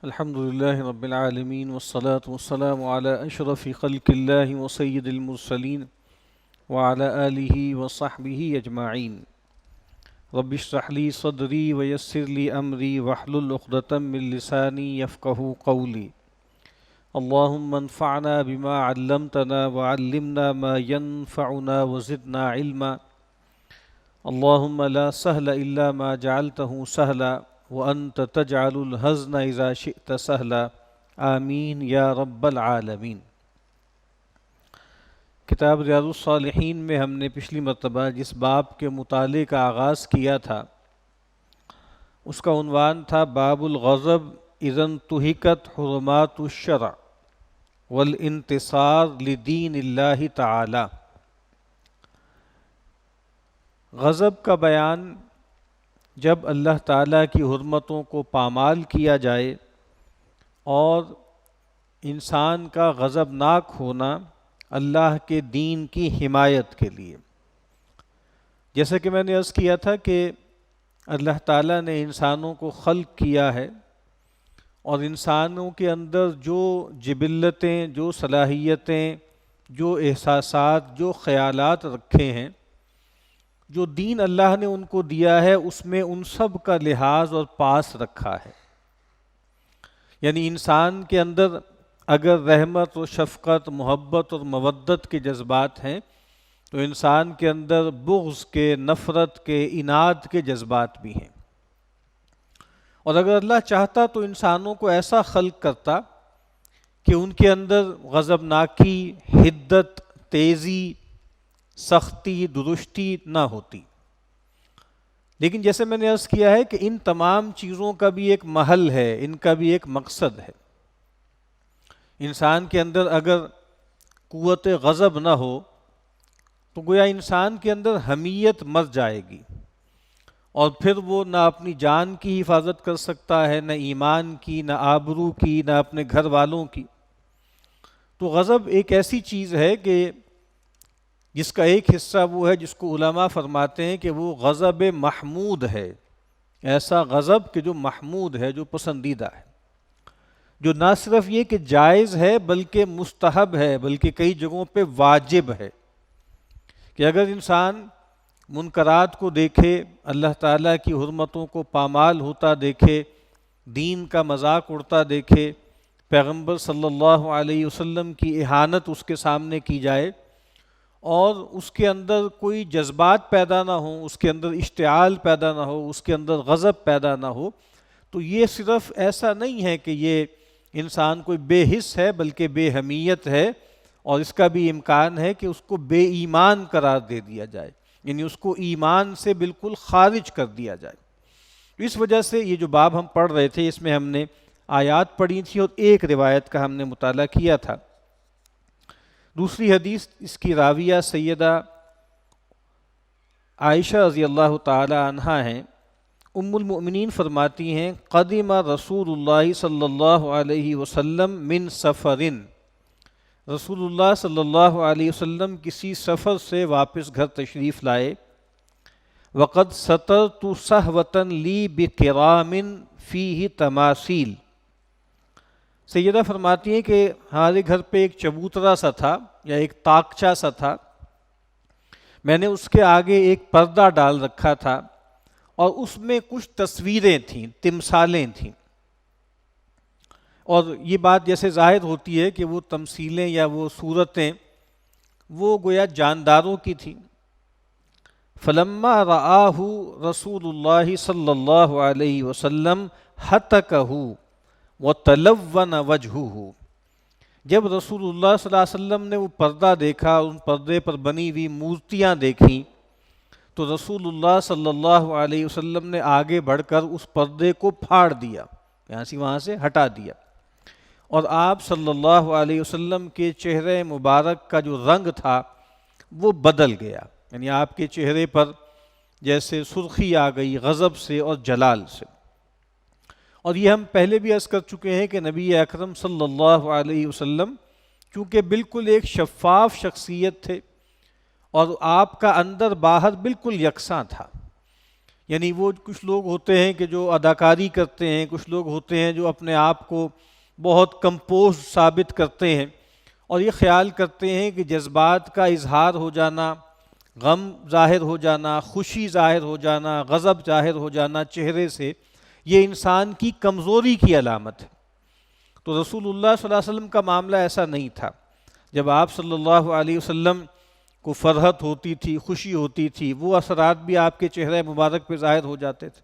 الحمد لله رب العالمين والصلاة والسلام على أشرف خلق الله وسيد المرسلين وعلى آله وصحبه أجمعين. رب اشرح لي صدري ويسر لي أمري واحلل عقدة من لساني يفقهوا قولي. اللهم انفعنا بما علمتنا وعلمنا ما ينفعنا وزدنا علما. اللهم لا سهل إلا ما جعلته سهلا وأنت تجعل الحزن إذا شئت سهلا آمین یا رب العالمین۔ کتاب ریاض الصالحین میں ہم نے پچھلی مرتبہ جس باب کے مطالعے کا آغاز کیا تھا اس کا عنوان تھا باب الغضب اذا انتہکت حرمات الشرع والانتصار لدین اللہ تعالی۔ غضب کا بیان جب اللہ تعالیٰ کی حرمتوں کو پامال کیا جائے اور انسان کا غضبناک ہونا اللہ کے دین کی حمایت کے لیے۔ جیسا کہ میں نے عرض کیا تھا کہ اللہ تعالیٰ نے انسانوں کو خلق کیا ہے اور انسانوں کے اندر جو جبلتیں، جو صلاحیتیں، جو احساسات، جو خیالات رکھے ہیں، جو دین اللہ نے ان کو دیا ہے اس میں ان سب کا لحاظ اور پاس رکھا ہے۔ یعنی انسان کے اندر اگر رحمت و شفقت، محبت اور مودت کے جذبات ہیں تو انسان کے اندر بغض کے، نفرت کے، عناد کے جذبات بھی ہیں۔ اور اگر اللہ چاہتا تو انسانوں کو ایسا خلق کرتا کہ ان کے اندر غضبناکی، حدت، تیزی، سختی، درشتی نہ ہوتی۔ لیکن جیسے میں نے عرض کیا ہے کہ ان تمام چیزوں کا بھی ایک محل ہے، ان کا بھی ایک مقصد ہے۔ انسان کے اندر اگر قوت غضب نہ ہو تو گویا انسان کے اندر حمیت مر جائے گی اور پھر وہ نہ اپنی جان کی حفاظت کر سکتا ہے، نہ ایمان کی، نہ آبرو کی، نہ اپنے گھر والوں کی۔ تو غضب ایک ایسی چیز ہے کہ جس کا ایک حصہ وہ ہے جس کو علماء فرماتے ہیں کہ وہ غضب محمود ہے، ایسا غضب کہ جو محمود ہے، جو پسندیدہ ہے، جو نہ صرف یہ کہ جائز ہے بلکہ مستحب ہے، بلکہ کئی جگہوں پہ واجب ہے کہ اگر انسان منکرات کو دیکھے، اللہ تعالیٰ کی حرمتوں کو پامال ہوتا دیکھے، دین کا مذاق اڑتا دیکھے، پیغمبر صلی اللہ علیہ وسلم کی اہانت اس کے سامنے کی جائے اور اس کے اندر کوئی جذبات پیدا نہ ہوں، اس کے اندر اشتعال پیدا نہ ہو، اس کے اندر غضب پیدا نہ ہو، تو یہ صرف ایسا نہیں ہے کہ یہ انسان کوئی بے حس ہے بلکہ بے حمیت ہے، اور اس کا بھی امکان ہے کہ اس کو بے ایمان قرار دے دیا جائے، یعنی اس کو ایمان سے بالکل خارج کر دیا جائے۔ اس وجہ سے یہ جو باب ہم پڑھ رہے تھے اس میں ہم نے آیات پڑھی تھی اور ایک روایت کا ہم نے مطالعہ کیا تھا۔ دوسری حدیث اس کی راویہ سیدہ عائشہ رضی اللہ تعالی عنہ ہیں۔ ام المؤمنین فرماتی ہیں قدم رسول اللہ صلی اللہ علیہ وسلم من سفر، رسول اللہ صلی اللہ علیہ وسلم کسی سفر سے واپس گھر تشریف لائے۔ وقد سترت صحوة لی بکرام فیہ تماثیل، سیدہ فرماتی ہیں کہ ہمارے گھر پہ ایک چبوترا سا تھا یا ایک طاقچہ سا تھا، میں نے اس کے آگے ایک پردہ ڈال رکھا تھا اور اس میں کچھ تصویریں تھیں، تمثالیں تھیں، اور یہ بات جیسے ظاہر ہوتی ہے کہ وہ تمثیلیں یا وہ صورتیں وہ گویا جانداروں کی تھیں۔ فلما رآہ رسول اللہ صلی اللہ علیہ وسلم ہتکہ وتلون وجہہ، جب رسول اللہ صلی اللہ علیہ وسلم نے وہ پردہ دیکھا، ان پردے پر بنی ہوئی مورتیاں دیکھیں، تو رسول اللہ صلی اللہ علیہ وسلم نے آگے بڑھ کر اس پردے کو پھاڑ دیا، یہاں سے وہاں سے ہٹا دیا، اور آپ صلی اللہ علیہ وسلم کے چہرے مبارک کا جو رنگ تھا وہ بدل گیا، یعنی آپ کے چہرے پر جیسے سرخی آ گئی غضب سے اور جلال سے۔ اور یہ ہم پہلے بھی عرض کر چکے ہیں کہ نبی اکرم صلی اللہ علیہ وسلم چونکہ بالکل ایک شفاف شخصیت تھے اور آپ کا اندر باہر بالکل یکساں تھا، یعنی وہ کچھ لوگ ہوتے ہیں کہ جو اداکاری کرتے ہیں، کچھ لوگ ہوتے ہیں جو اپنے آپ کو بہت کمپوز ثابت کرتے ہیں اور یہ خیال کرتے ہیں کہ جذبات کا اظہار ہو جانا، غم ظاہر ہو جانا، خوشی ظاہر ہو جانا، غضب ظاہر ہو جانا چہرے سے، یہ انسان کی کمزوری کی علامت ہے۔ تو رسول اللہ صلی اللہ علیہ وسلم کا معاملہ ایسا نہیں تھا۔ جب آپ صلی اللہ علیہ وسلم کو فرحت ہوتی تھی، خوشی ہوتی تھی، وہ اثرات بھی آپ کے چہرے مبارک پہ ظاہر ہو جاتے تھے۔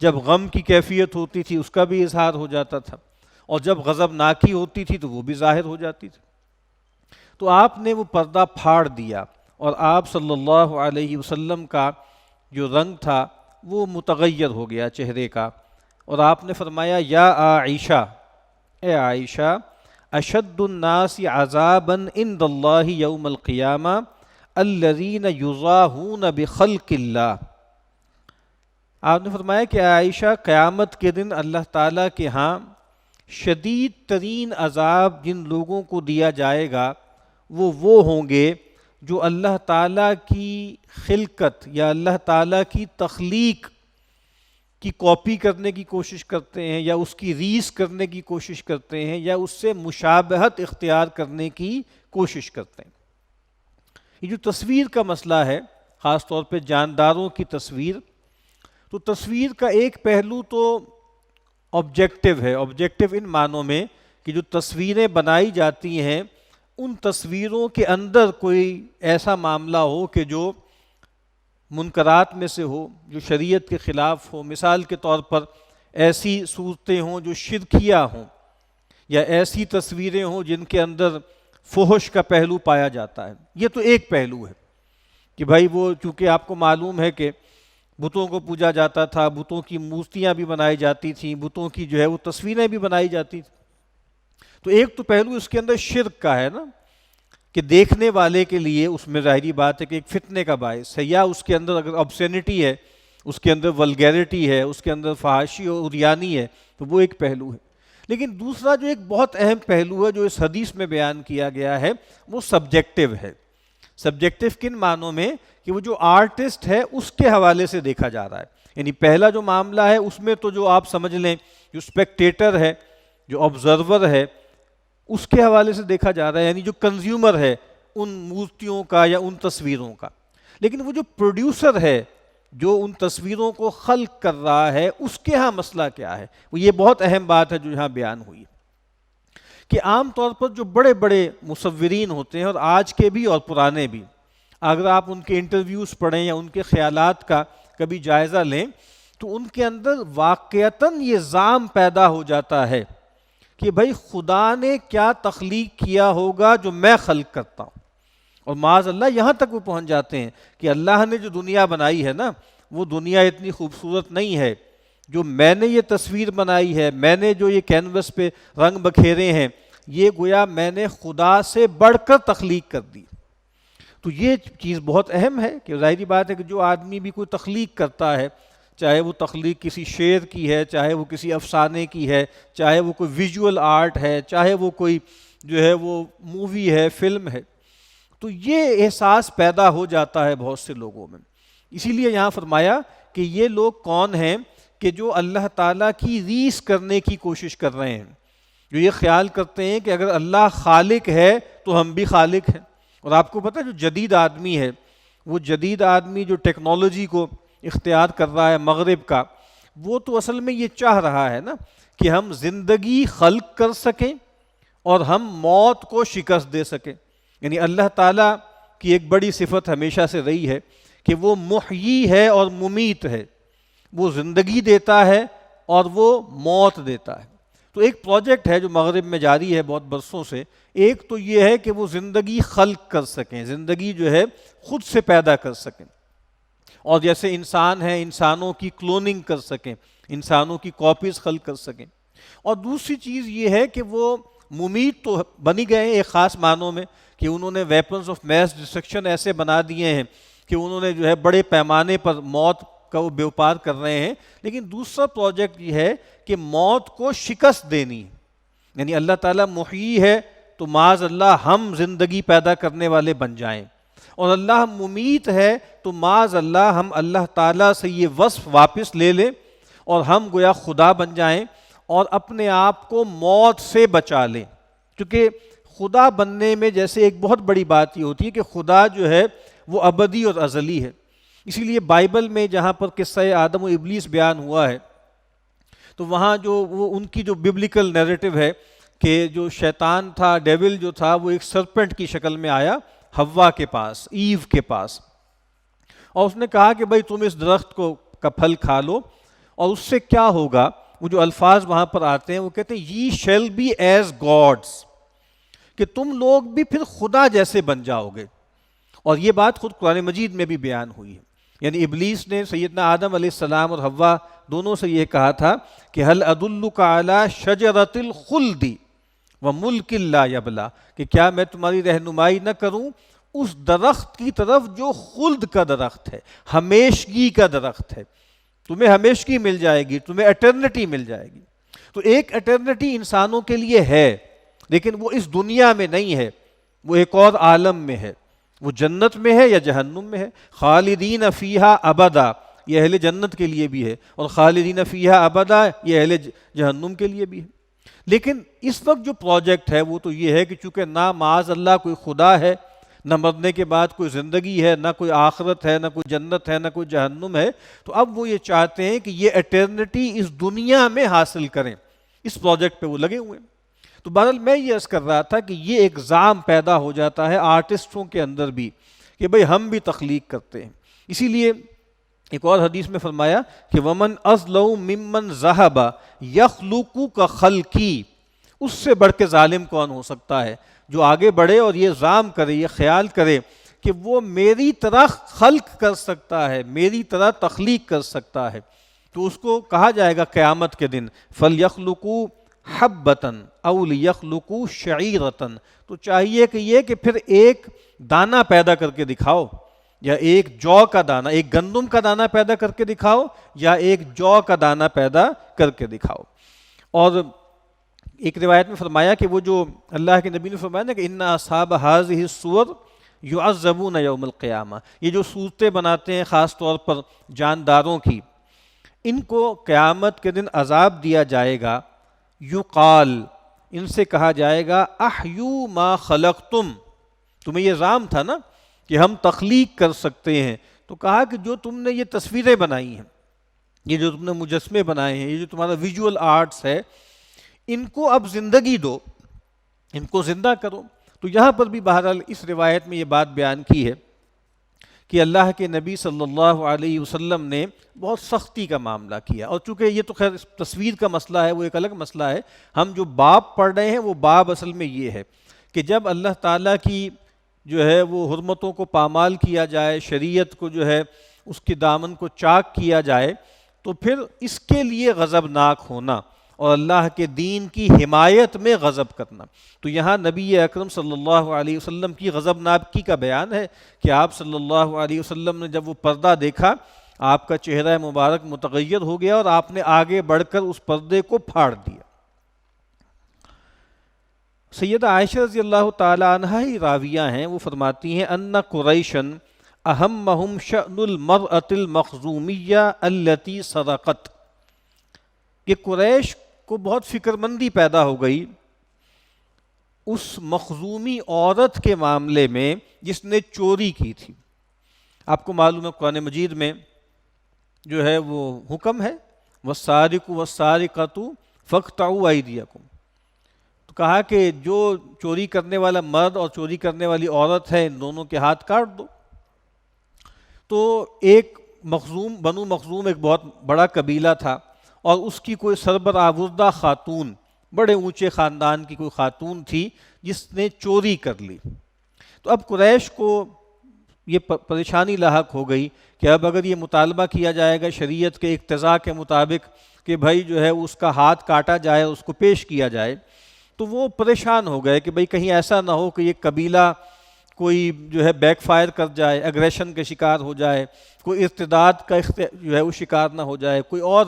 جب غم کی کیفیت ہوتی تھی اس کا بھی اظہار ہو جاتا تھا، اور جب غضبناکی ہوتی تھی تو وہ بھی ظاہر ہو جاتی تھی۔ تو آپ نے وہ پردہ پھاڑ دیا اور آپ صلی اللہ علیہ وسلم کا جو رنگ تھا وہ متغیر ہو گیا چہرے کا، اور آپ نے فرمایا یا عائشہ، اے عائشہ، اشد الناس عذابا عند اللہ یوم القیامہ الذین یضاہون بخلق اللہ۔ آپ نے فرمایا کہ عائشہ، قیامت کے دن اللہ تعالیٰ کے ہاں شدید ترین عذاب جن لوگوں کو دیا جائے گا وہ ہوں گے جو اللہ تعالیٰ کی خلقت یا اللہ تعالیٰ کی تخلیق کی کاپی کرنے کی کوشش کرتے ہیں، یا اس کی ریس کرنے کی کوشش کرتے ہیں، یا اس سے مشابہت اختیار کرنے کی کوشش کرتے ہیں۔ یہ جو تصویر کا مسئلہ ہے، خاص طور پہ جانداروں کی تصویر، تو تصویر کا ایک پہلو تو آبجیکٹیو ہے، آبجیکٹیو ان معنوں میں کہ جو تصویریں بنائی جاتی ہیں ان تصویروں کے اندر کوئی ایسا معاملہ ہو کہ جو منکرات میں سے ہو، جو شریعت کے خلاف ہو۔ مثال کے طور پر ایسی صورتیں ہوں جو شرکیہ ہوں، یا ایسی تصویریں ہوں جن کے اندر فحش کا پہلو پایا جاتا ہے۔ یہ تو ایک پہلو ہے کہ بھائی وہ چونکہ آپ کو معلوم ہے کہ بتوں کو پوجا جاتا تھا، بتوں کی مورتیاں بھی بنائی جاتی تھیں، بتوں کی جو ہے وہ تصویریں بھی بنائی جاتی تھیں۔ تو ایک تو پہلو اس کے اندر شرک کا ہے نا، کہ دیکھنے والے کے لیے اس میں ظاہری بات ہے کہ ایک فتنے کا باعث ہے، یا اس کے اندر اگر آبسینٹی ہے، اس کے اندر ولگیرٹی ہے، اس کے اندر فحاشی اور عریانی ہے، تو وہ ایک پہلو ہے۔ لیکن دوسرا جو ایک بہت اہم پہلو ہے جو اس حدیث میں بیان کیا گیا ہے وہ سبجیکٹیو ہے۔ سبجیکٹیو کن معنوں میں کہ وہ جو آرٹسٹ ہے اس کے حوالے سے دیکھا جا رہا ہے۔ یعنی پہلا جو معاملہ ہے اس میں تو جو آپ سمجھ لیں جو اسپیکٹیٹر ہے، جو آبزرور ہے، اس کے حوالے سے دیکھا جا رہا ہے، یعنی جو کنزیومر ہے ان مورتیوں کا یا ان تصویروں کا۔ لیکن وہ جو پروڈیوسر ہے، جو ان تصویروں کو خلق کر رہا ہے، اس کے ہاں مسئلہ کیا ہے؟ وہ یہ بہت اہم بات ہے جو یہاں بیان ہوئی کہ عام طور پر جو بڑے بڑے مصورین ہوتے ہیں، اور آج کے بھی اور پرانے بھی، اگر آپ ان کے انٹرویوز پڑھیں یا ان کے خیالات کا کبھی جائزہ لیں تو ان کے اندر واقعتاً یہ زعم پیدا ہو جاتا ہے کہ بھائی خدا نے کیا تخلیق کیا ہوگا جو میں خلق کرتا ہوں، اور معاذ اللہ یہاں تک وہ پہنچ جاتے ہیں کہ اللہ نے جو دنیا بنائی ہے نا، وہ دنیا اتنی خوبصورت نہیں ہے، جو میں نے یہ تصویر بنائی ہے، میں نے جو یہ کینوس پہ رنگ بکھیرے ہیں، یہ گویا میں نے خدا سے بڑھ کر تخلیق کر دی۔ تو یہ چیز بہت اہم ہے کہ ظاہری بات ہے کہ جو آدمی بھی کوئی تخلیق کرتا ہے، چاہے وہ تخلیق کسی شعر کی ہے، چاہے وہ کسی افسانے کی ہے، چاہے وہ کوئی ویژول آرٹ ہے، چاہے وہ کوئی جو ہے وہ مووی ہے، فلم ہے، تو یہ احساس پیدا ہو جاتا ہے بہت سے لوگوں میں۔ اسی لیے یہاں فرمایا کہ یہ لوگ کون ہیں کہ جو اللہ تعالیٰ کی ریس کرنے کی کوشش کر رہے ہیں، جو یہ خیال کرتے ہیں کہ اگر اللہ خالق ہے تو ہم بھی خالق ہیں۔ اور آپ کو پتہ ہے جو جدید آدمی ہے، وہ جدید آدمی جو ٹیکنالوجی کو اختیار کر رہا ہے مغرب کا، وہ تو اصل میں یہ چاہ رہا ہے نا کہ ہم زندگی خلق کر سکیں اور ہم موت کو شکست دے سکیں۔ یعنی اللہ تعالیٰ کی ایک بڑی صفت ہمیشہ سے رہی ہے کہ وہ محیی ہے اور ممیت ہے، وہ زندگی دیتا ہے اور وہ موت دیتا ہے۔ تو ایک پروجیکٹ ہے جو مغرب میں جاری ہے بہت برسوں سے، ایک تو یہ ہے کہ وہ زندگی خلق کر سکیں، زندگی جو ہے خود سے پیدا کر سکیں، اور جیسے انسان ہیں انسانوں کی کلوننگ کر سکیں، انسانوں کی کاپیز خلق کر سکیں۔ اور دوسری چیز یہ ہے کہ وہ ممیت تو بنی گئے ہیں ایک خاص معنوں میں کہ انہوں نے ویپنز آف میس ڈسٹرکشن ایسے بنا دیے ہیں کہ انہوں نے جو ہے بڑے پیمانے پر موت کا وہ بیوپار کر رہے ہیں۔ لیکن دوسرا پروجیکٹ یہ ہے کہ موت کو شکست دینی ہے، یعنی اللہ تعالیٰ محیی ہے تو معاذ اللہ ہم زندگی پیدا کرنے والے بن جائیں۔ اور اللہ ممیت ہے تو معاذ اللہ ہم اللہ تعالیٰ سے یہ وصف واپس لے لیں اور ہم گویا خدا بن جائیں اور اپنے آپ کو موت سے بچا لیں. کیونکہ خدا بننے میں جیسے ایک بہت بڑی بات یہ ہوتی ہے کہ خدا جو ہے وہ ابدی اور ازلی ہے. اسی لیے بائبل میں جہاں پر قصہ آدم و ابلیس بیان ہوا ہے تو وہاں جو وہ ان کی جو ببلیکل نیریٹو ہے کہ جو شیطان تھا، ڈیول جو تھا، وہ ایک سرپنٹ کی شکل میں آیا حوا کے پاس، ایو کے پاس، اور اس نے کہا کہ بھائی تم اس درخت کا پھل کھا لو اور اس سے کیا ہوگا. وہ جو الفاظ وہاں پر آتے ہیں وہ کہتے ہیں ye shall be as gods، کہ تم لوگ بھی پھر خدا جیسے بن جاؤ گے. اور یہ بات خود قرآن مجید میں بھی بیان ہوئی ہے. یعنی ابلیس نے سیدنا آدم علیہ السلام اور حوا دونوں سے یہ کہا تھا کہ هل ادلک علی شجرۃ الخلد وملک لا یبلی، کہ کیا میں تمہاری رہنمائی نہ کروں اس درخت کی طرف جو خلد کا درخت ہے، ہمیشگی کا درخت ہے. تمہیں ہمیشگی مل جائے گی، تمہیں ایٹرنٹی مل جائے گی. تو ایک ایٹرنٹی انسانوں کے لیے ہے لیکن وہ اس دنیا میں نہیں ہے، وہ ایک اور عالم میں ہے. وہ جنت میں ہے یا جہنم میں ہے. خالدین فیہا ابدا، یہ اہل جنت کے لیے بھی ہے، اور خالدین فیہا ابدا یہ اہل جہنم کے لیے بھی ہے. لیکن اس وقت جو پروجیکٹ ہے وہ تو یہ ہے کہ چونکہ نہ معاذ اللہ کوئی خدا ہے، نہ مرنے کے بعد کوئی زندگی ہے، نہ کوئی آخرت ہے، نہ کوئی جنت ہے، نہ کوئی جہنم ہے، تو اب وہ یہ چاہتے ہیں کہ یہ ایٹرنٹی اس دنیا میں حاصل کریں. اس پروجیکٹ پہ وہ لگے ہوئے ہیں. تو بہرحال میں یہ عرض کر رہا تھا کہ یہ ایک الزام پیدا ہو جاتا ہے آرٹسٹوں کے اندر بھی کہ بھئی ہم بھی تخلیق کرتے ہیں. اسی لیے ایک اور حدیث میں فرمایا کہ وَمَنْ أَظْلَمُ مِمَّنْ ذَهَبَ يَخْلُقُ كَخَلْقِي، اس سے بڑھ کے ظالم کون ہو سکتا ہے جو آگے بڑھے اور یہ الزام کرے، یہ خیال کرے کہ وہ میری طرح خلق کر سکتا ہے، میری طرح تخلیق کر سکتا ہے. تو اس کو کہا جائے گا قیامت کے دن فَلْيَخْلُقُوا حَبَّةً أَوْ لِيَخْلُقُوا شَعِيرَةً، تو چاہیے کہ یہ کہ پھر ایک دانہ پیدا کر کے دکھاؤ، یا ایک جو کا دانہ، ایک گندم کا دانہ پیدا کر کے دکھاؤ، یا ایک جو کا دانہ پیدا کر کے دکھاؤ. اور ایک روایت میں فرمایا کہ وہ جو اللہ کے نبی نے فرمایا نا کہ ان اصحاب هذه الصور يعذبون یوم القیامہ، یہ جو صورتیں بناتے ہیں خاص طور پر جانداروں کی، ان کو قیامت کے دن عذاب دیا جائے گا. یقال، ان سے کہا جائے گا احیوا ما خلقتم، تمہیں یہ الزام تھا نا کہ ہم تخلیق کر سکتے ہیں، تو کہا کہ جو تم نے یہ تصویریں بنائی ہیں، یہ جو تم نے مجسمے بنائے ہیں، یہ جو تمہارا ویژول آرٹس ہے، ان کو اب زندگی دو، ان کو زندہ کرو. تو یہاں پر بھی بہرحال اس روایت میں یہ بات بیان کی ہے کہ اللہ کے نبی صلی اللہ علیہ وسلم نے بہت سختی کا معاملہ کیا. اور چونکہ یہ تو خیر تصویر کا مسئلہ ہے، وہ ایک الگ مسئلہ ہے. ہم جو باب پڑھ رہے ہیں وہ باب اصل میں یہ ہے کہ جب اللہ تعالیٰ کی جو ہے وہ حرمتوں کو پامال کیا جائے، شریعت کو جو ہے اس کے دامن کو چاک کیا جائے، تو پھر اس کے لیے غضبناک ہونا اور اللہ کے دین کی حمایت میں غضب کرنا. تو یہاں نبی اکرم صلی اللہ علیہ وسلم کی غضبناکی کا بیان ہے کہ آپ صلی اللہ علیہ وسلم نے جب وہ پردہ دیکھا، آپ کا چہرہ مبارک متغیر ہو گیا اور آپ نے آگے بڑھ کر اس پردے کو پھاڑ دیا. سیدہ عائشہ رضی اللہ تعالی عنہا ہی راویہ ہیں، وہ فرماتی ہیں ان قریشن اہمہم شأن المرأة المخزومیہ التي سرقت، کہ قریش کو بہت فکر مندی پیدا ہو گئی اس مخزومی عورت کے معاملے میں جس نے چوری کی تھی. آپ کو معلوم ہے قرآن مجید میں جو ہے وہ حکم ہے والسارق والسارقۃ فاقطعوا ایدیکم، تو کہا کہ جو چوری کرنے والا مرد اور چوری کرنے والی عورت ہے ان دونوں کے ہاتھ کاٹ دو. تو ایک مخزوم، بنو مخزوم ایک بہت بڑا قبیلہ تھا اور اس کی کوئی سربراوردہ خاتون، بڑے اونچے خاندان کی کوئی خاتون تھی جس نے چوری کر لی. تو اب قریش کو یہ پریشانی لاحق ہو گئی کہ اب اگر یہ مطالبہ کیا جائے گا شریعت کے اقتضاء کے مطابق کہ بھائی جو ہے اس کا ہاتھ کاٹا جائے، اس کو پیش کیا جائے، تو وہ پریشان ہو گئے کہ بھئی کہیں ایسا نہ ہو کہ یہ قبیلہ کوئی جو ہے بیک فائر کر جائے، اگریشن کے شکار ہو جائے، کوئی ارتداد کا جو ہے وہ شکار نہ ہو جائے، کوئی اور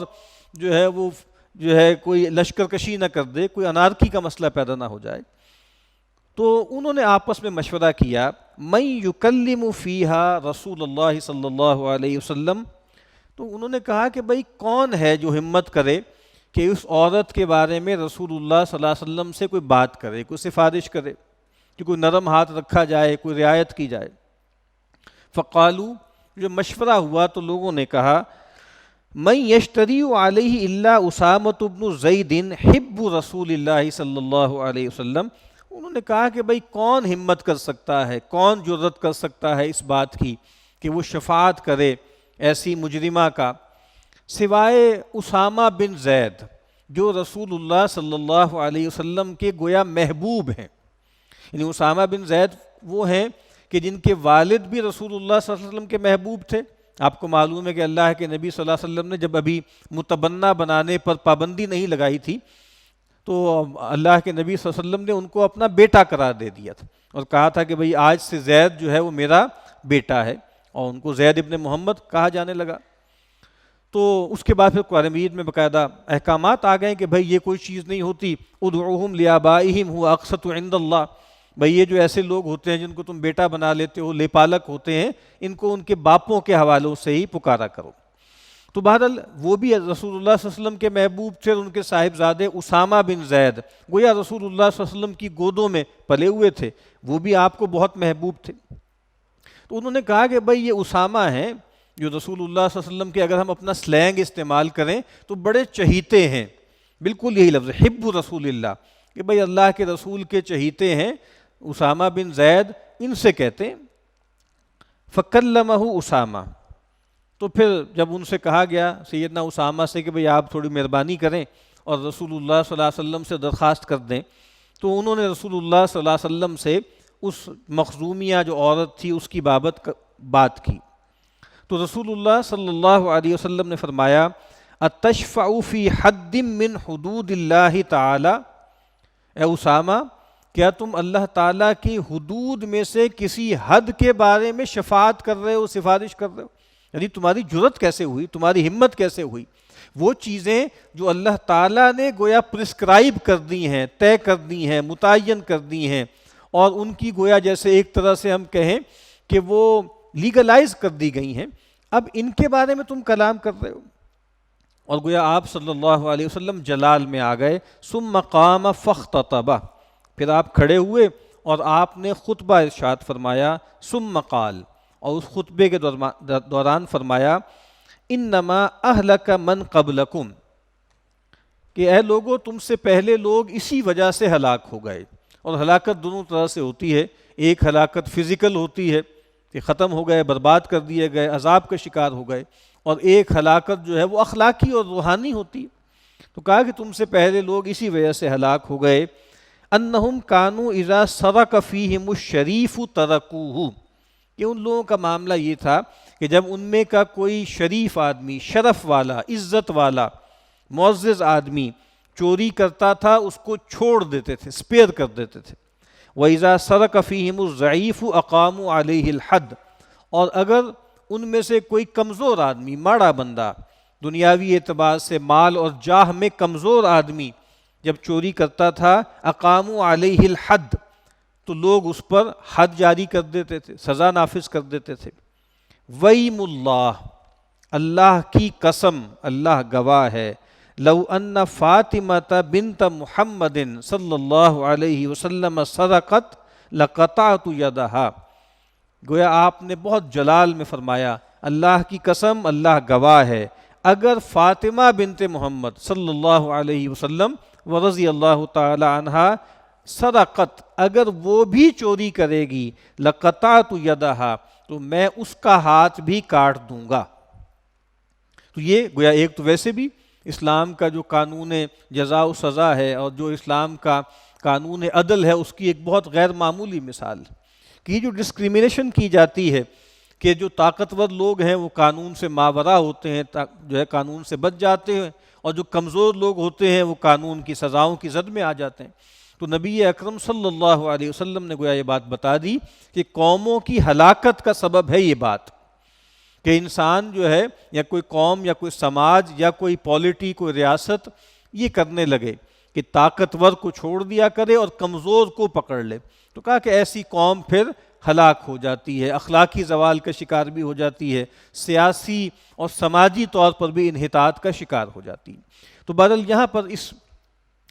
جو ہے وہ جو ہے کوئی لشکر کشی نہ کر دے، کوئی انارکی کا مسئلہ پیدا نہ ہو جائے. تو انہوں نے آپس میں مشورہ کیا، من یکلم فیہا رسول اللہ صلی اللہ علیہ وسلم، تو انہوں نے کہا کہ بھئی کون ہے جو ہمت کرے کہ اس عورت کے بارے میں رسول اللہ صلی اللہ علیہ وسلم سے کوئی بات کرے، کوئی سفارش کرے، کہ کوئی نرم ہاتھ رکھا جائے، کوئی رعایت کی جائے۔ فقالو، جو مشورہ ہوا تو لوگوں نے کہا، من یشتری علیہ الا اسامۃ بن زید حب رسول اللہ صلی اللہ علیہ وسلم، انہوں نے کہا کہ بھئی کون ہمت کر سکتا ہے، کون جرأت کر سکتا ہے اس بات کی کہ وہ شفاعت کرے ایسی مجرمہ کا، سوائے اسامہ بن زید جو رسول اللہ صلی اللہ علیہ وسلم کے گویا محبوب ہیں۔ یعنی اسامہ بن زید وہ ہیں کہ جن کے والد بھی رسول اللہ صلی اللہ علیہ وسلم کے محبوب تھے۔ آپ کو معلوم ہے کہ اللہ کے نبی صلی اللہ علیہ وسلم نے جب ابھی متبنہ بنانے پر پابندی نہیں لگائی تھی تو اللہ کے نبی صلی اللہ علیہ وسلم نے ان کو اپنا بیٹا قرار دے دیا تھا اور کہا تھا کہ بھئی آج سے زید جو ہے وہ میرا بیٹا ہے، اور ان کو زید ابن محمد کہا جانے لگا۔ تو اس کے بعد پھر قرآن مجید میں باقاعدہ احکامات آ گئے کہ بھئی یہ کوئی چیز نہیں ہوتی، ادعوہم لیابائہم هو اقسط عند اللہ، بھئی یہ جو ایسے لوگ ہوتے ہیں جن کو تم بیٹا بنا لیتے ہو، لے پالک ہوتے ہیں، ان کو ان کے باپوں کے حوالوں سے ہی پکارا کرو۔ تو بہرحال وہ بھی رسول اللہ صلی اللہ علیہ وسلم کے محبوب تھے، اور ان کے صاحبزادے اسامہ بن زید گویا رسول اللہ صلی اللہ علیہ وسلم کی گودوں میں پلے ہوئے تھے، وہ بھی آپ کو بہت محبوب تھے۔ تو انہوں نے کہا کہ بھئی یہ اسامہ ہیں جو رسول اللہ صلی اللہ علیہ وسلم کے اگر ہم اپنا سلینگ استعمال کریں تو بڑے چہیتے ہیں، بالکل یہی لفظ حب رسول اللہ، کہ بھئی اللہ کے رسول کے چہیتے ہیں اسامہ بن زید، ان سے کہتے ہیں۔ فکلمہ اسامہ، تو پھر جب ان سے کہا گیا سیدنا اسامہ سے کہ بھئی آپ تھوڑی مہربانی کریں اور رسول اللہ صلی اللہ علیہ وسلم سے درخواست کر دیں، تو انہوں نے رسول اللہ صلی اللہ علیہ وسلم سے اس مخزومیہ جو عورت تھی اس کی بابت بات کی۔ تو رسول اللہ صلی اللہ علیہ وسلم نے فرمایا، اتشفع فی حد من حدود اللہ تعالی، اے اسامہ کیا تم اللہ تعالیٰ کی حدود میں سے کسی حد کے بارے میں شفاعت کر رہے ہو، سفارش کر رہے ہو؟ یعنی تمہاری جرأت کیسے ہوئی، تمہاری ہمت کیسے ہوئی؟ وہ چیزیں جو اللہ تعالیٰ نے گویا پرسکرائب کر دی ہیں، طے کر دی ہیں، متعین کر دی ہیں، اور ان کی گویا جیسے ایک طرح سے ہم کہیں کہ وہ لیگلائز کر دی گئی ہیں، اب ان کے بارے میں تم کلام کر رہے ہو۔ اور گویا آپ صلی اللہ علیہ وسلم جلال میں آ گئے۔ ثم قام فاختطب، پھر آپ کھڑے ہوئے اور آپ نے خطبہ ارشاد فرمایا۔ ثم قال، اور اس خطبے کے دوران فرمایا، انما اہلک من قبلکم، کہ اے لوگو تم سے پہلے لوگ اسی وجہ سے ہلاک ہو گئے۔ اور ہلاکت دونوں طرح سے ہوتی ہے، ایک ہلاکت فزیکل ہوتی ہے کہ ختم ہو گئے، برباد کر دیے گئے، عذاب کا شکار ہو گئے، اور ایک ہلاکت جو ہے وہ اخلاقی اور روحانی ہوتی ہے۔ تو کہا کہ تم سے پہلے لوگ اسی وجہ سے ہلاک ہو گئے، انہم کانوا اذا سرق فیہم الشریف ترکوہ، کہ ان لوگوں کا معاملہ یہ تھا کہ جب ان میں کا کوئی شریف آدمی، شرف والا، عزت والا، معزز آدمی چوری کرتا تھا اس کو چھوڑ دیتے تھے، سپیئر کر دیتے تھے۔ وَإِذَا سَرَقَ فِيهِمُ الضَّعِيفُ أَقَامُوا عَلَيْهِ الْحَدَّ، اور اگر ان میں سے کوئی کمزور آدمی، ماڑا بندہ، دنیاوی اعتبار سے مال اور جاہ میں کمزور آدمی جب چوری کرتا تھا، أَقَامُوا عَلَيْهِ الْحَدَّ، تو لوگ اس پر حد جاری کر دیتے تھے، سزا نافذ کر دیتے تھے۔ وَإِمُ اللَّهِ، اللہ کی قسم، اللہ گواہ ہے، لو ان فاطمہ بنت محمد صلی اللہ علیہ وسلم سرقت لقطعت یدہا، گویا آپ نے بہت جلال میں فرمایا، اللہ کی قسم، اللہ گواہ ہے، اگر فاطمہ بنت محمد صلی اللہ علیہ وسلم ورضی اللہ تعالی عنہا سرقت، اگر وہ بھی چوری کرے گی، لقطعت یدہا، تو میں اس کا ہاتھ بھی کاٹ دوں گا۔ تو یہ گویا ایک تو ویسے بھی اسلام کا جو قانون جزا و سزا ہے اور جو اسلام کا قانون عدل ہے اس کی ایک بہت غیر معمولی مثال کہ جو ڈسکریمنیشن کی جاتی ہے کہ جو طاقتور لوگ ہیں وہ قانون سے ماوراء ہوتے ہیں، جو ہے قانون سے بچ جاتے ہیں، اور جو کمزور لوگ ہوتے ہیں وہ قانون کی سزاؤں کی زد میں آ جاتے ہیں۔ تو نبی اکرم صلی اللہ علیہ وسلم نے گویا یہ بات بتا دی کہ قوموں کی ہلاکت کا سبب ہے یہ بات کہ انسان جو ہے یا کوئی قوم یا کوئی سماج یا کوئی پالیٹی، کوئی ریاست یہ کرنے لگے کہ طاقتور کو چھوڑ دیا کرے اور کمزور کو پکڑ لے، تو کہا کہ ایسی قوم پھر ہلاک ہو جاتی ہے، اخلاقی زوال کا شکار بھی ہو جاتی ہے، سیاسی اور سماجی طور پر بھی انحطاط کا شکار ہو جاتی ہے۔ تو بہرحال یہاں پر اس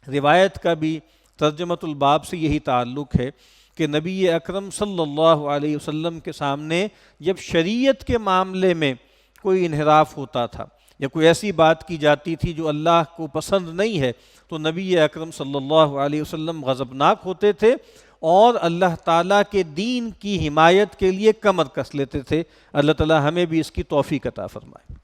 روایت کا بھی ترجمۃ الباب سے یہی تعلق ہے کہ نبی اکرم صلی اللہ علیہ وسلم کے سامنے جب شریعت کے معاملے میں کوئی انحراف ہوتا تھا یا کوئی ایسی بات کی جاتی تھی جو اللہ کو پسند نہیں ہے، تو نبی اکرم صلی اللہ علیہ وسلم غضبناک ہوتے تھے اور اللہ تعالیٰ کے دین کی حمایت کے لیے کمر کس لیتے تھے۔ اللہ تعالیٰ ہمیں بھی اس کی توفیق عطا فرمائے۔